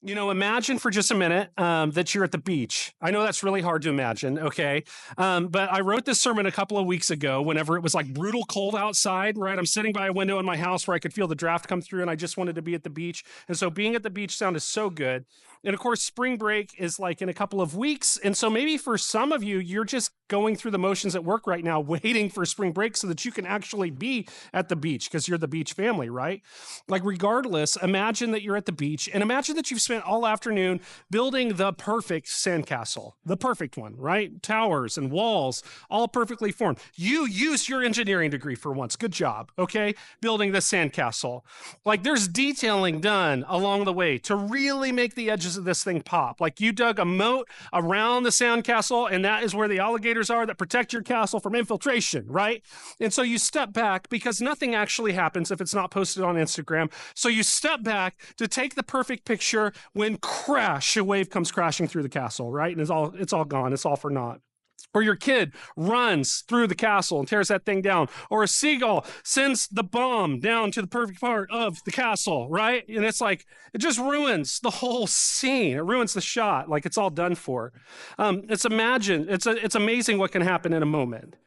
Imagine for just a minute that you're at the beach. I know that's really hard to imagine, okay? But I wrote this sermon a couple of weeks ago whenever it was like brutal cold outside, right? I'm sitting by a window in my house where I could feel the draft come through and I just wanted to be at the beach. And so being at the beach sounded so good. And of course, spring break is like in a couple of weeks. And so maybe for some of you, you're just going through the motions at work right now, waiting for spring break so that you can actually be at the beach because you're the beach family, right? Like regardless, imagine that you're at the beach and imagine that you've spent all afternoon building the perfect sandcastle, the perfect one, right? Towers and walls, all perfectly formed. You used your engineering degree for once. Good job, okay? Building the sandcastle. Like there's detailing done along the way to really make the edges of this thing pop. Like you dug a moat around the sandcastle and that is where the alligators are that protect your castle from infiltration, right? And so you step back because nothing actually happens if it's not posted on Instagram. So you step back to take the perfect picture when crash, a wave comes crashing through the castle, right? And it's all gone. It's all for naught. Or your kid runs through the castle and tears that thing down. Or a seagull sends the bomb down to the perfect part of the castle, right? And it's like, it just ruins the whole scene. It ruins the shot. Like it's all done for. It's amazing what can happen in a moment.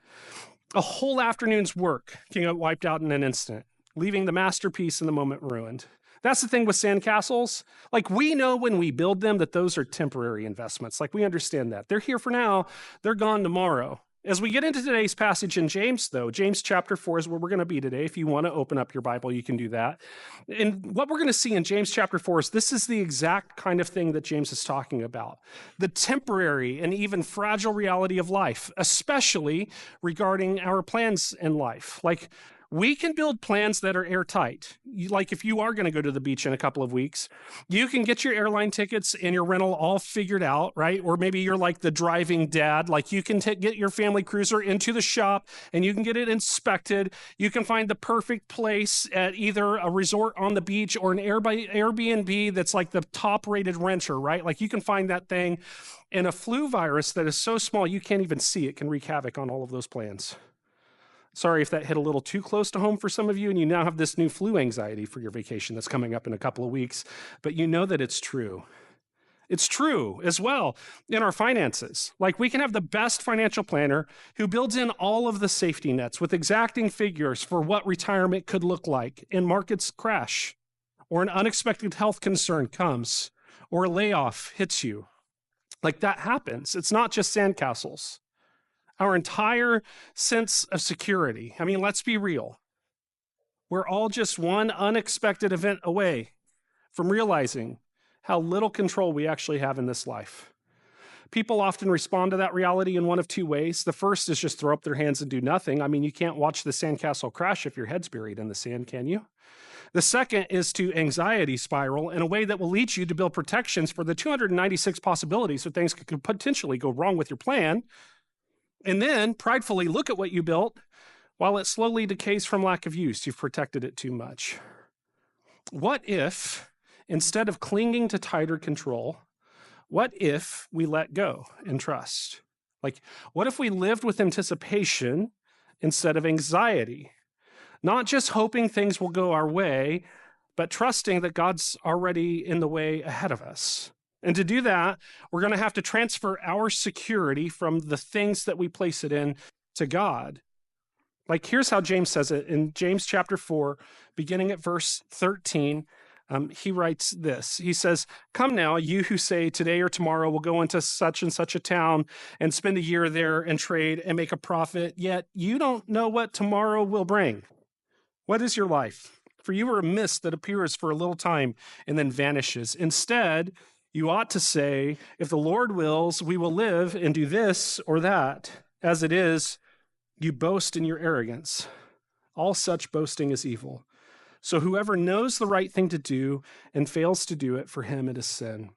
A whole afternoon's work can get wiped out in an instant, leaving the masterpiece in the moment ruined. That's the thing with sandcastles. Like we know when we build them that those are temporary investments. Like we understand that. They're here for now. They're gone tomorrow. As we get into today's passage in James, though, James chapter 4 is where we're going to be today. If you want to open up your Bible, you can do that. And what we're going to see in James chapter 4 is this is the exact kind of thing that James is talking about. The temporary and even fragile reality of life, especially regarding our plans in life. Like we can build plans that are airtight. Like if you are going to go to the beach in a couple of weeks, you can get your airline tickets and your rental all figured out, right? Or maybe you're like the driving dad. Like you can get your family cruiser into the shop and you can get it inspected. You can find the perfect place at either a resort on the beach or an Airbnb that's like the top rated renter, right? Like you can find that thing. And a flu virus that is so small you can't even see it can wreak havoc on all of those plans. Sorry if that hit a little too close to home for some of you, and you now have this new flu anxiety for your vacation that's coming up in a couple of weeks, but you know that it's true. It's true as well in our finances. Like we can have the best financial planner who builds in all of the safety nets with exacting figures for what retirement could look like, and markets crash, or an unexpected health concern comes, or a layoff hits you. Like that happens. It's not just sandcastles. Our entire sense of security. I mean, let's be real. We're all just one unexpected event away from realizing how little control we actually have in this life. People often respond to that reality in one of two ways. The first is just throw up their hands and do nothing. I mean, you can't watch the sandcastle crash if your head's buried in the sand, can you? The second is to anxiety spiral in a way that will lead you to build protections for the 296 possibilities that things could potentially go wrong with your plan. And then pridefully look at what you built while it slowly decays from lack of use. You've protected it too much. What if, instead of clinging to tighter control, what if we let go and trust? Like, what if we lived with anticipation instead of anxiety? Not just hoping things will go our way, but trusting that God's already in the way ahead of us. And to do that, we're going to have to transfer our security from the things that we place it in to God. Like here's how James says it in James chapter 4, beginning at verse 13. He writes this. He says, "Come now, you who say today or tomorrow we'll go into such and such a town and spend a year there and trade and make a profit, yet you don't know what tomorrow will bring. What is your life? For you are a mist that appears for a little time and then vanishes. Instead, you ought to say, if the Lord wills, we will live and do this or that. As it is, you boast in your arrogance. All such boasting is evil. So whoever knows the right thing to do and fails to do it, for him it is sin."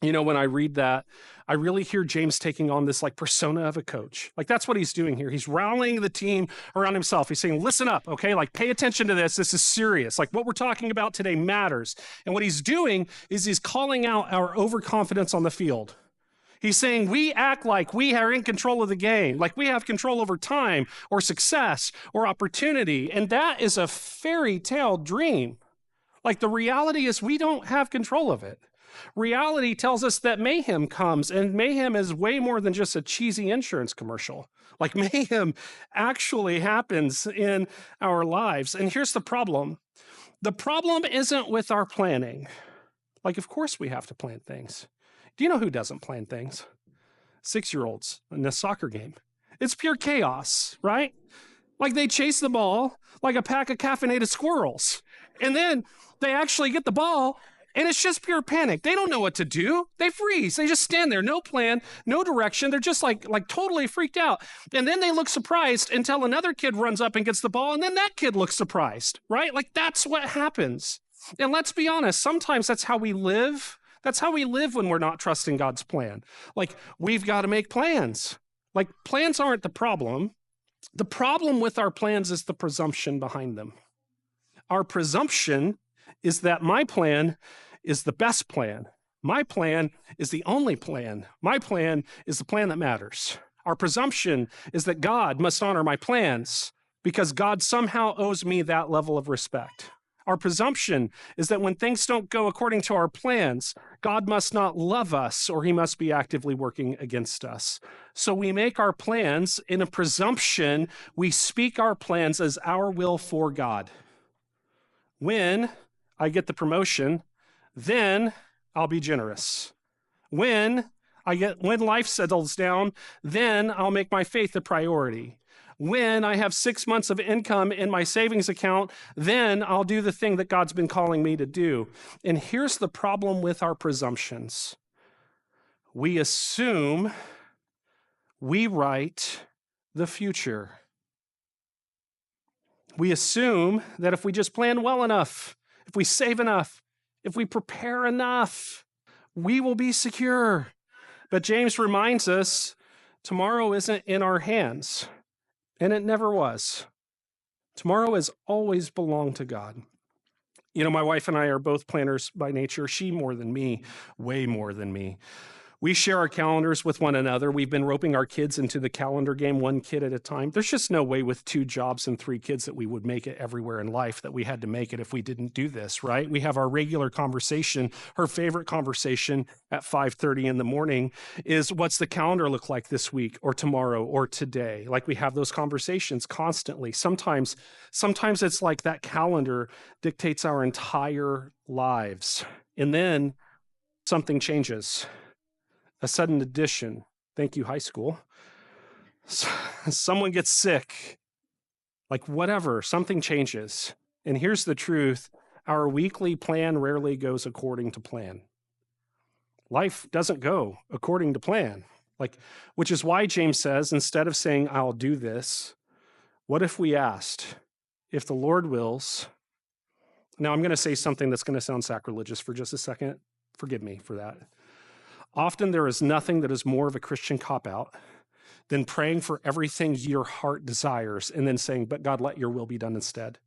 You know, when I read that, I really hear James taking on this like persona of a coach. Like that's what he's doing here. He's rallying the team around himself. He's saying, listen up, okay? Like pay attention to this. This is serious. Like what we're talking about today matters. And what he's doing is he's calling out our overconfidence on the field. He's saying we act like we are in control of the game, like we have control over time or success or opportunity. And that is a fairy tale dream. Like the reality is we don't have control of it. Reality tells us that mayhem comes, and mayhem is way more than just a cheesy insurance commercial. Like mayhem actually happens in our lives. And here's the problem. The problem isn't with our planning. Like, of course we have to plan things. Do you know who doesn't plan things? 6-year-olds in a soccer game. It's pure chaos, right? Like they chase the ball like a pack of caffeinated squirrels. And then they actually get the ball and it's just pure panic. They don't know what to do. They freeze. They just stand there, no plan, no direction. They're just like totally freaked out. And then they look surprised until another kid runs up and gets the ball. And then that kid looks surprised, right? Like that's what happens. And let's be honest, sometimes that's how we live. That's how we live when we're not trusting God's plan. Like we've got to make plans. Like plans aren't the problem. The problem with our plans is the presumption behind them. Our presumption is that my plan is the best plan. My plan is the only plan. My plan is the plan that matters. Our presumption is that God must honor my plans because God somehow owes me that level of respect. Our presumption is that when things don't go according to our plans, God must not love us or he must be actively working against us. So we make our plans in a presumption. We speak our plans as our will for God. When I get the promotion, then I'll be generous. When life settles down, then I'll make my faith a priority. When I have 6 months of income in my savings account, then I'll do the thing that God's been calling me to do. And here's the problem with our presumptions. We assume we write the future. We assume that if we just plan well enough, if we save enough, if we prepare enough, we will be secure. But James reminds us, tomorrow isn't in our hands. And it never was. Tomorrow has always belonged to God. You know, my wife and I are both planners by nature. She more than me, way more than me. We share our calendars with one another. We've been roping our kids into the calendar game, one kid at a time. There's just no way with 2 jobs and 3 kids that we would make it everywhere in life, that we had to make it if we didn't do this, right? We have our regular conversation. Her favorite conversation at 5:30 in the morning is, what's the calendar look like this week or tomorrow or today? Like we have those conversations constantly. Sometimes it's like that calendar dictates our entire lives. And then something changes. A sudden addition. Thank you, high school. Someone gets sick. Like whatever, something changes. And here's the truth. Our weekly plan rarely goes according to plan. Life doesn't go according to plan. Which is why James says, instead of saying, I'll do this, what if we asked, if the Lord wills? Now I'm going to say something that's going to sound sacrilegious for just a second. Forgive me for that. Often there is nothing that is more of a Christian cop-out than praying for everything your heart desires and then saying, but God, let your will be done instead,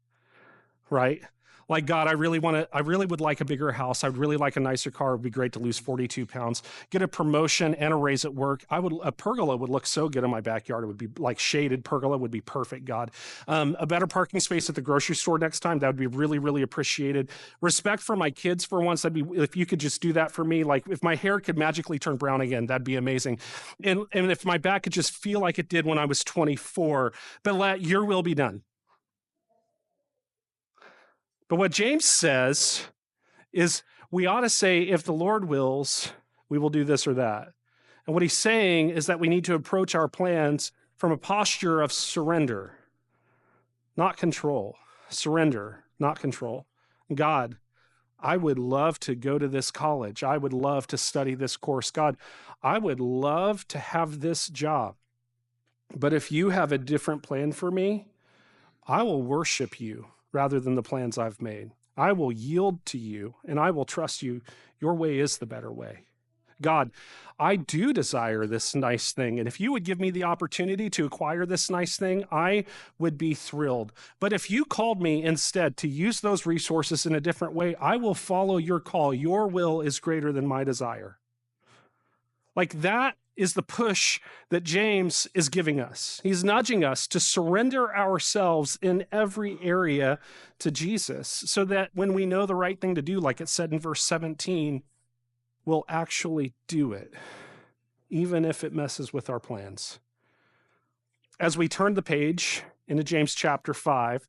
right? Like, God, I really would like a bigger house. I'd really like a nicer car. It'd be great to lose 42 pounds, get a promotion and a raise at work. A pergola would look so good in my backyard. It would be like shaded pergola would be perfect, God. A better parking space at the grocery store next time, that would be really, really appreciated. Respect for my kids for once. If you could just do that for me. Like if my hair could magically turn brown again, that'd be amazing. And if my back could just feel like it did when I was 24, but let your will be done. But what James says is we ought to say, if the Lord wills, we will do this or that. And what he's saying is that we need to approach our plans from a posture of surrender, not control. Surrender, not control. God, I would love to go to this college. I would love to study this course. God, I would love to have this job. But if you have a different plan for me, I will worship you rather than the plans I've made. I will yield to you and I will trust you. Your way is the better way. God, I do desire this nice thing. And if you would give me the opportunity to acquire this nice thing, I would be thrilled. But if you called me instead to use those resources in a different way, I will follow your call. Your will is greater than my desire. Like that is the push that James is giving us. He's nudging us to surrender ourselves in every area to Jesus so that when we know the right thing to do, like it said in verse 17, will actually do it, even if it messes with our plans. As we turn the page into James chapter 5,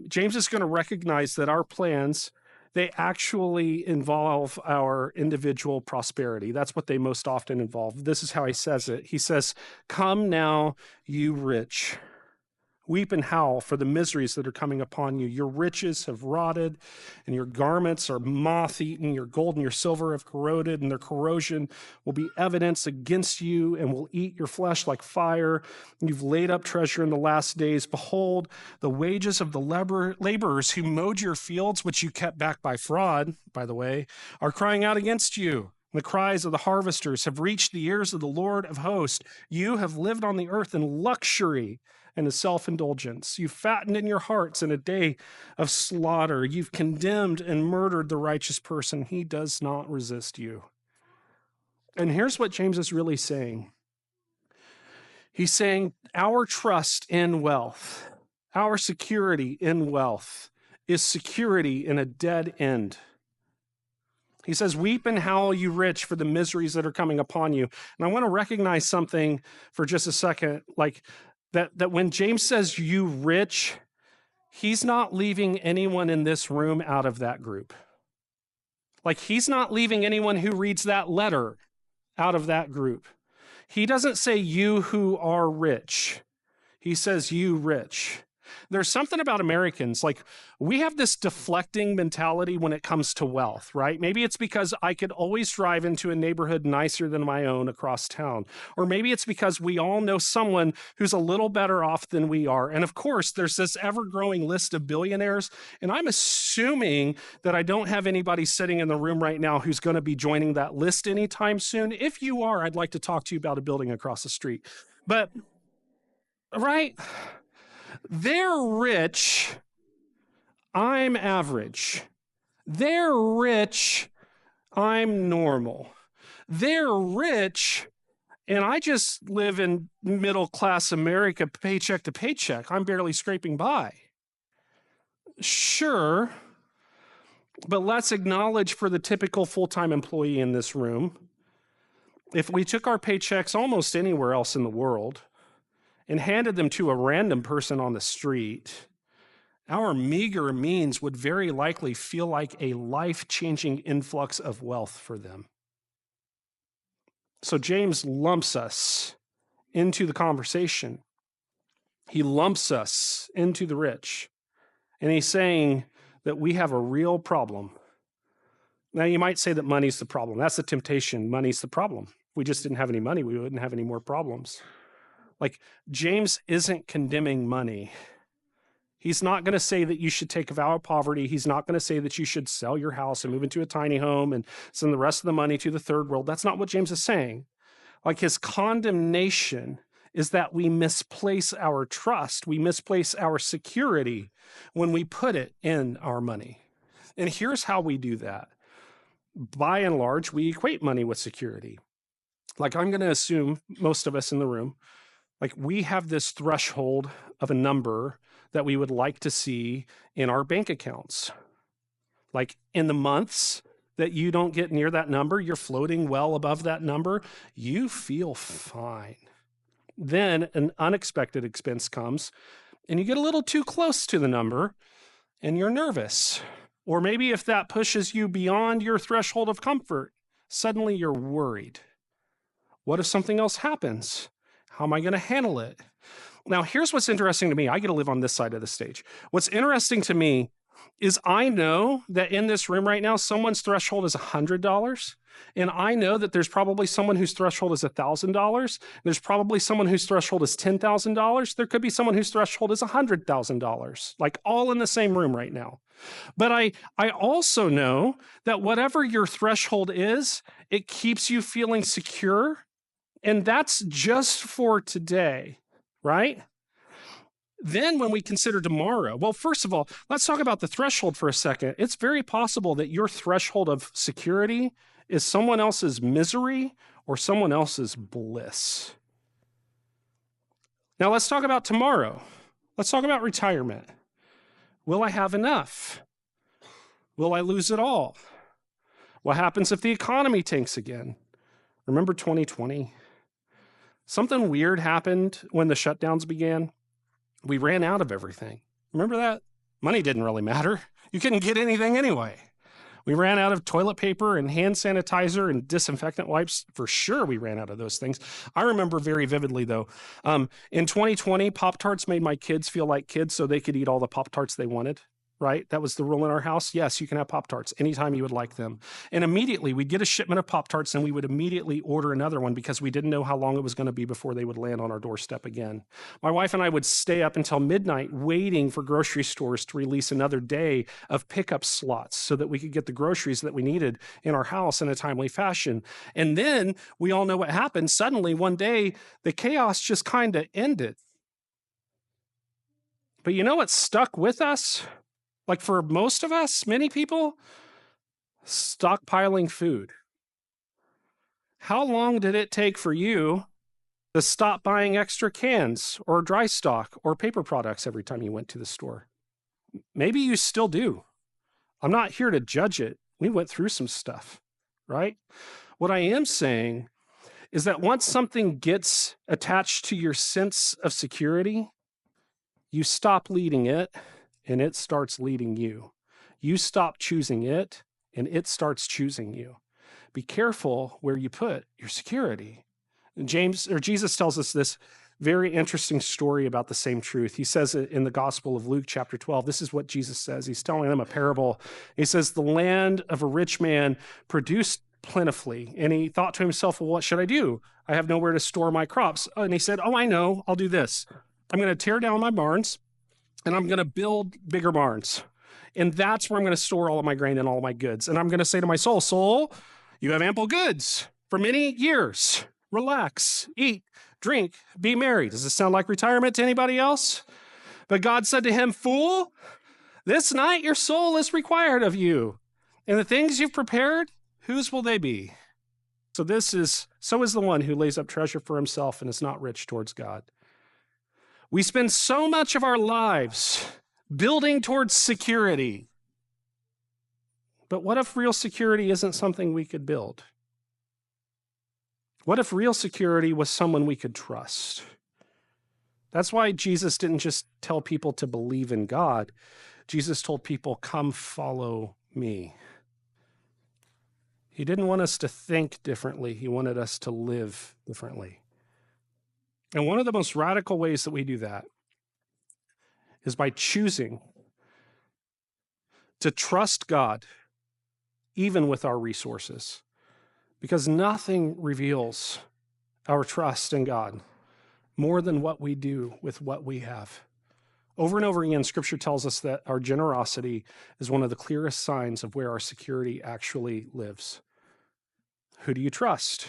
James is going to recognize that our plans, they actually involve our individual prosperity. That's what they most often involve. This is how he says it. He says, "Come now, you rich. Weep and howl for the miseries that are coming upon you. Your riches have rotted, and your garments are moth-eaten. Your gold and your silver have corroded, and their corrosion will be evidence against you and will eat your flesh like fire. You've laid up treasure in the last days. Behold, the wages of the laborers who mowed your fields, which you kept back by fraud, by the way, are crying out against you. The cries of the harvesters have reached the ears of the Lord of hosts. You have lived on the earth in luxury and a self-indulgence. You've fattened in your hearts in a day of slaughter. You've condemned and murdered the righteous person. He does not resist you." And here's what James is really saying. He's saying our trust in wealth, our security in wealth, is security in a dead end. He says, "Weep and howl, you rich, for the miseries that are coming upon you." And I want to recognize something for just a second, like that when James says you rich, he's not leaving anyone in this room out of that group. Like, he's not leaving anyone who reads that letter out of that group. He doesn't say you who are rich. He says you rich. There's something about Americans, like we have this deflecting mentality when it comes to wealth, right? Maybe it's because I could always drive into a neighborhood nicer than my own across town. Or maybe it's because we all know someone who's a little better off than we are. And of course, there's this ever-growing list of billionaires. And I'm assuming that I don't have anybody sitting in the room right now who's going to be joining that list anytime soon. If you are, I'd like to talk to you about a building across the street. But, right? They're rich, I'm average. They're rich, I'm normal. They're rich, and I just live in middle-class America, paycheck to paycheck. I'm barely scraping by. Sure, but let's acknowledge for the typical full-time employee in this room, if we took our paychecks almost anywhere else in the world and handed them to a random person on the street, our meager means would very likely feel like a life-changing influx of wealth for them. So James lumps us into the conversation. He lumps us into the rich. And he's saying that we have a real problem. Now, you might say that money's the problem. That's the temptation. Money's the problem. If we just didn't have any money, we wouldn't have any more problems. Like, James isn't condemning money. He's not going to say that you should take a vow of poverty. He's not going to say that you should sell your house and move into a tiny home and send the rest of the money to the third world. That's not what James is saying. Like, his condemnation is that we misplace our trust, we misplace our security when we put it in our money. And here's how we do that. By and large, we equate money with security. Like, I'm going to assume most of us in the room, like, we have this threshold of a number that we would like to see in our bank accounts. Like, in the months that you don't get near that number, you're floating well above that number, you feel fine. Then an unexpected expense comes, and you get a little too close to the number, and you're nervous. Or maybe if that pushes you beyond your threshold of comfort, suddenly you're worried. What if something else happens? How am I going to handle it? Now, here's what's interesting to me. I get to live on this side of the stage. What's interesting to me is I know that in this room right now, someone's threshold is $100. And I know that there's probably someone whose threshold is $1,000. There's probably someone whose threshold is $10,000. There could be someone whose threshold is $100,000, like all in the same room right now. But I also know that whatever your threshold is, it keeps you feeling secure. And that's just for today, right? Then when we consider tomorrow, well, first of all, let's talk about the threshold for a second. It's very possible that your threshold of security is someone else's misery or someone else's bliss. Now let's talk about tomorrow. Let's talk about retirement. Will I have enough? Will I lose it all? What happens if the economy tanks again? Remember 2020? Something weird happened when the shutdowns began. We ran out of everything. Remember that? Money didn't really matter. You couldn't get anything anyway. We ran out of toilet paper and hand sanitizer and disinfectant wipes. For sure, we ran out of those things. I remember very vividly, though. In 2020, Pop-Tarts made my kids feel like kids so they could eat all the Pop-Tarts they wanted. Right? That was the rule in our house. Yes, you can have Pop-Tarts anytime you would like them. And immediately we'd get a shipment of Pop-Tarts and we would immediately order another one because we didn't know how long it was going to be before they would land on our doorstep again. My wife and I would stay up until midnight waiting for grocery stores to release another day of pickup slots so that we could get the groceries that we needed in our house in a timely fashion. And then we all know what happened. Suddenly, one day, the chaos just kind of ended. But you know what stuck with us? Like for most of us, many people, stockpiling food. How long did it take for you to stop buying extra cans or dry stock or paper products every time you went to the store? Maybe you still do. I'm not here to judge it. We went through some stuff, right? What I am saying is that once something gets attached to your sense of security, you stop leading it and it starts leading you. You stop choosing it, and it starts choosing you. Be careful where you put your security. And Jesus tells us this very interesting story about the same truth. He says it in the Gospel of Luke, chapter 12. This is what Jesus says. He's telling them a parable. He says, the land of a rich man produced plentifully. And he thought to himself, well, what should I do? I have nowhere to store my crops. And he said, I know. I'll do this. I'm going to tear down my barns, and I'm going to build bigger barns. And that's where I'm going to store all of my grain and all of my goods. And I'm going to say to my soul, soul, you have ample goods for many years. Relax, eat, drink, be merry. Does this sound like retirement to anybody else? But God said to him, fool, this night your soul is required of you. And the things you've prepared, whose will they be? So is the one who lays up treasure for himself and is not rich towards God. We spend so much of our lives building towards security. But what if real security isn't something we could build? What if real security was someone we could trust? That's why Jesus didn't just tell people to believe in God. Jesus told people, come follow me. He didn't want us to think differently. He wanted us to live differently. And one of the most radical ways that we do that is by choosing to trust God, even with our resources, because nothing reveals our trust in God more than what we do with what we have. Over and over again, Scripture tells us that our generosity is one of the clearest signs of where our security actually lives. Who do you trust?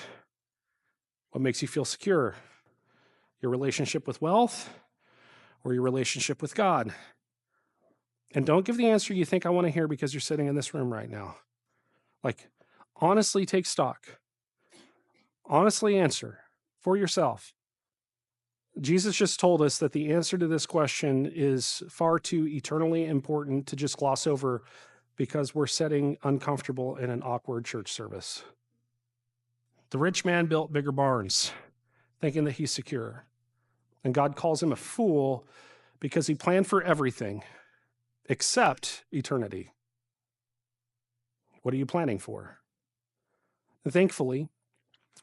What makes you feel secure? Your relationship with wealth or your relationship with God? And don't give the answer you think I want to hear because you're sitting in this room right now. Like, honestly take stock. Honestly answer for yourself. Jesus just told us that the answer to this question is far too eternally important to just gloss over because we're sitting uncomfortable in an awkward church service. The rich man built bigger barns, thinking that he's secure. And God calls him a fool because he planned for everything except eternity. What are you planning for? And thankfully,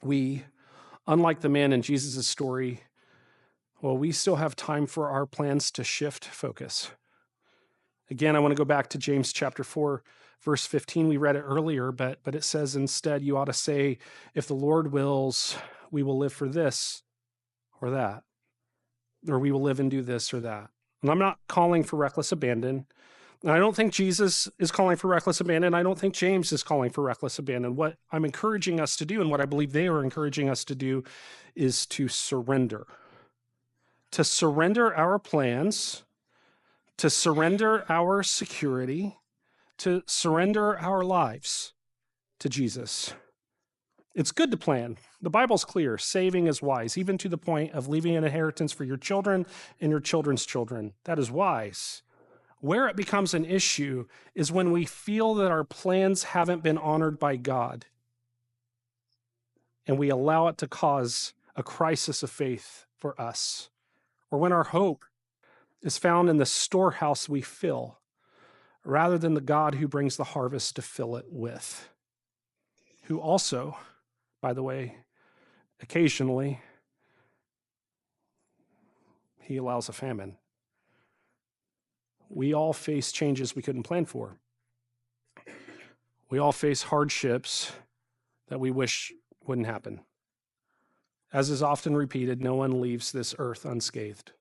we, unlike the man in Jesus' story, we still have time for our plans to shift focus. Again, I want to go back to James chapter 4, verse 15. We read it earlier, but it says instead, you ought to say, if the Lord wills, we will live for this or that, or we will live and do this or that. And I'm not calling for reckless abandon. And I don't think Jesus is calling for reckless abandon. I don't think James is calling for reckless abandon. What I'm encouraging us to do, and what I believe they are encouraging us to do, is to surrender. To surrender our plans, to surrender our security, to surrender our lives to Jesus. It's good to plan. The Bible's clear. Saving is wise, even to the point of leaving an inheritance for your children and your children's children. That is wise. Where it becomes an issue is when we feel that our plans haven't been honored by God, and we allow it to cause a crisis of faith for us, or when our hope is found in the storehouse we fill, rather than the God who brings the harvest to fill it with, who also, by the way, occasionally, he allows a famine. We all face changes we couldn't plan for. We all face hardships that we wish wouldn't happen. As is often repeated, no one leaves this earth unscathed.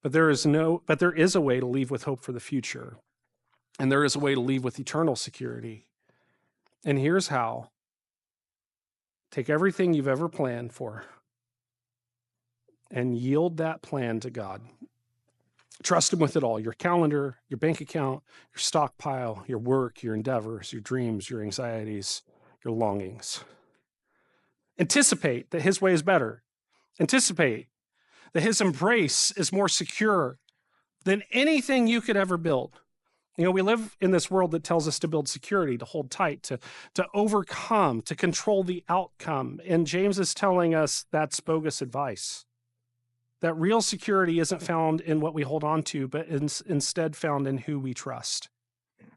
But there is a way to leave with hope for the future. And there is a way to leave with eternal security. And here's how. Take everything you've ever planned for and yield that plan to God. Trust him with it all, your calendar, your bank account, your stockpile, your work, your endeavors, your dreams, your anxieties, your longings. Anticipate that his way is better. Anticipate that his embrace is more secure than anything you could ever build. You know, we live in this world that tells us to build security, to hold tight, to overcome, to control the outcome. And James is telling us that's bogus advice. That real security isn't found in what we hold on to, but instead found in who we trust.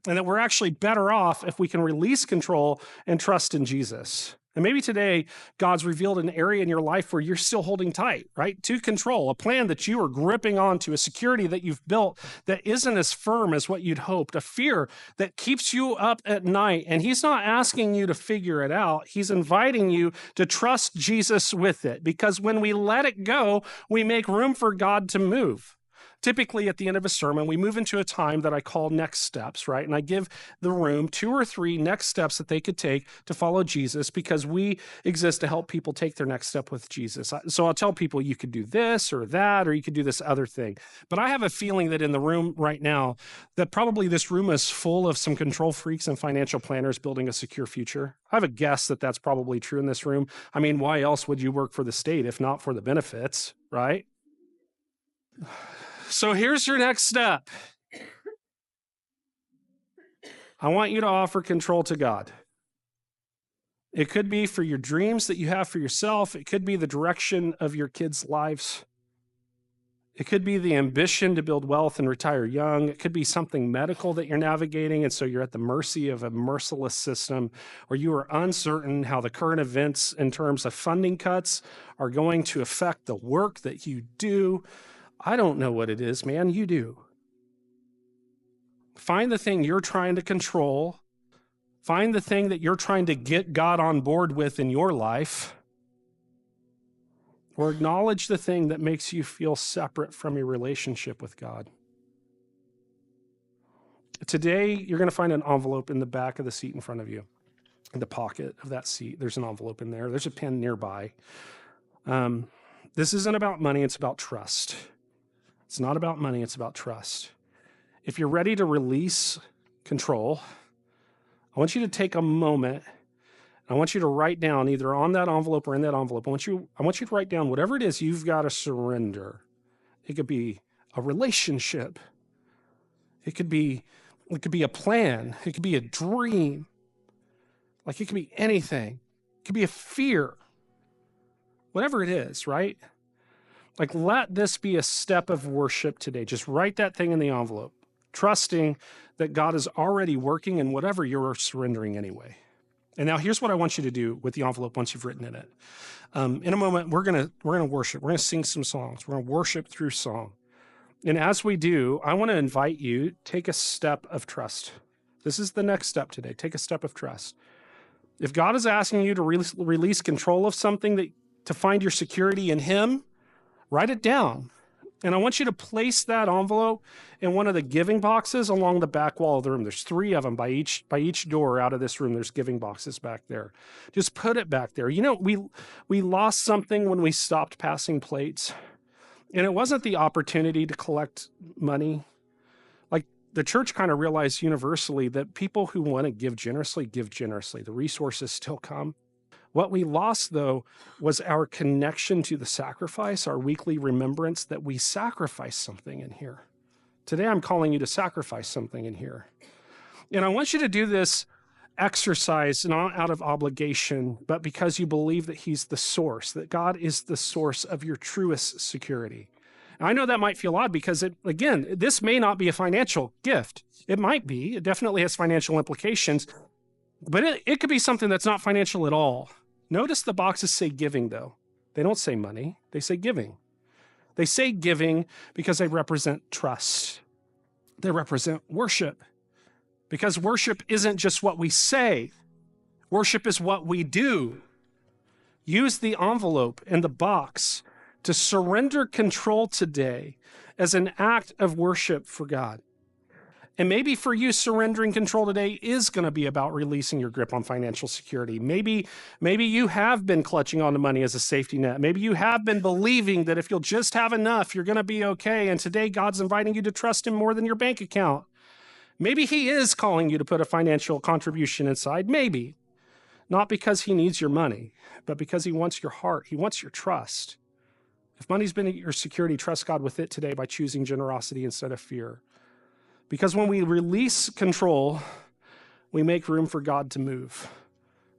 And that we're actually better off if we can release control and trust in Jesus. And maybe today, God's revealed an area in your life where you're still holding tight, right? To control, a plan that you are gripping onto, a security that you've built that isn't as firm as what you'd hoped, a fear that keeps you up at night. And he's not asking you to figure it out. He's inviting you to trust Jesus with it. Because when we let it go, we make room for God to move. Typically, at the end of a sermon, we move into a time that I call next steps, right? And I give the room 2 or 3 next steps that they could take to follow Jesus, because we exist to help people take their next step with Jesus. So I'll tell people you could do this or that, or you could do this other thing. But I have a feeling that in the room right now, that probably this room is full of some control freaks and financial planners building a secure future. I have a guess that that's probably true in this room. I mean, why else would you work for the state if not for the benefits, right? So here's your next step. I want you to offer control to God. It could be for your dreams that you have for yourself. It could be the direction of your kids' lives. It could be the ambition to build wealth and retire young. It could be something medical that you're navigating, and so you're at the mercy of a merciless system, or you are uncertain how the current events in terms of funding cuts are going to affect the work that you do. I don't know what it is, man. You do. Find the thing you're trying to control. Find the thing that you're trying to get God on board with in your life. Or acknowledge the thing that makes you feel separate from your relationship with God. Today, you're going to find an envelope in the back of the seat in front of you. In the pocket of that seat, there's an envelope in there. There's a pen nearby. This isn't about money. It's about trust. It's not about money, it's about trust. If you're ready to release control, I want you to take a moment. I want you to write down, either on that envelope or in that envelope, I want you to write down whatever it is you've got to surrender. It could be a relationship. It could be a plan. It could be a dream. Like, it could be anything. It could be a fear. Whatever it is, right? Like, let this be a step of worship today. Just write that thing in the envelope, trusting that God is already working in whatever you're surrendering anyway. And now here's what I want you to do with the envelope once you've written in it. In a moment, we're gonna worship. We're gonna sing some songs. We're gonna worship through song. And as we do, I want to invite you, take a step of trust. This is the next step today. Take a step of trust. If God is asking you to release control of something, to find your security in him, write it down. And I want you to place that envelope in one of the giving boxes along the back wall of the room. There's 3 of them by each door out of this room. There's giving boxes back there. Just put it back there. You know, we lost something when we stopped passing plates. And it wasn't the opportunity to collect money. Like, the church kind of realized universally that people who want to give generously, give generously. The resources still come. What we lost, though, was our connection to the sacrifice, our weekly remembrance that we sacrificed something in here Today, I'm calling you to sacrifice something in here. And I want you to do this exercise not out of obligation, but because you believe that he's the source, that God is the source of your truest security. I know that might feel odd because, again, this may not be a financial gift. It might be. It definitely has financial implications, but it could be something that's not financial at all. Notice the boxes say giving, though. They don't say money. They say giving. They say giving because they represent trust. They represent worship. Because worship isn't just what we say. Worship is what we do. Use the envelope and the box to surrender control today as an act of worship for God. And maybe for you, surrendering control today is going to be about releasing your grip on financial security. Maybe you have been clutching onto money as a safety net. Maybe you have been believing that if you'll just have enough, you're going to be okay. And today, God's inviting you to trust him more than your bank account. Maybe he is calling you to put a financial contribution inside. Maybe. Not because he needs your money, but because he wants your heart. He wants your trust. If money's been your security, trust God with it today by choosing generosity instead of fear. Because when we release control, we make room for God to move.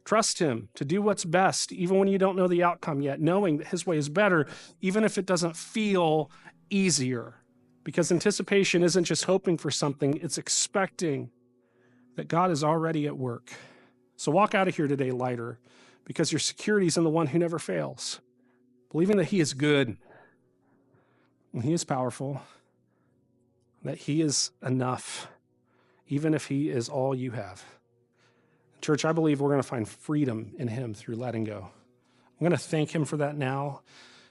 Trust him to do what's best, even when you don't know the outcome yet, knowing that his way is better, even if it doesn't feel easier. Because anticipation isn't just hoping for something, it's expecting that God is already at work. So walk out of here today lighter, because your security is in the one who never fails. Believing that he is good, and he is powerful, that he is enough, even if he is all you have. Church, I believe we're going to find freedom in him through letting go. I'm going to thank him for that now,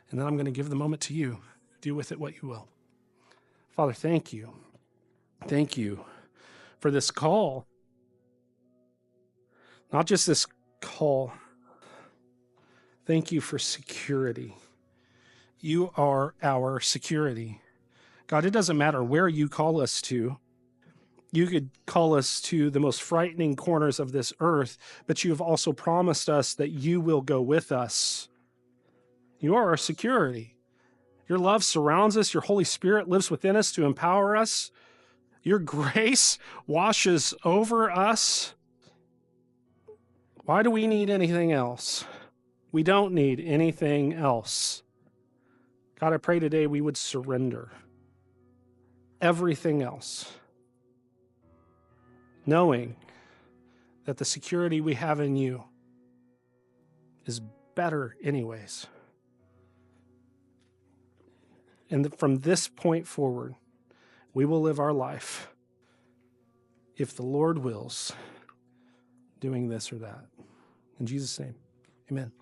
and then I'm going to give the moment to you. Do with it what you will. Father, thank you. Thank you for this call. Not just this call. Thank you for security. You are our security. God, it doesn't matter where you call us to. You could call us to the most frightening corners of this earth, but you have also promised us that you will go with us. You are our security. Your love surrounds us. Your Holy Spirit lives within us to empower us. Your grace washes over us. Why do we need anything else? We don't need anything else. God, I pray today we would surrender everything else, knowing that the security we have in you is better anyways. And from this point forward, we will live our life, if the Lord wills, doing this or that. In Jesus' name, amen.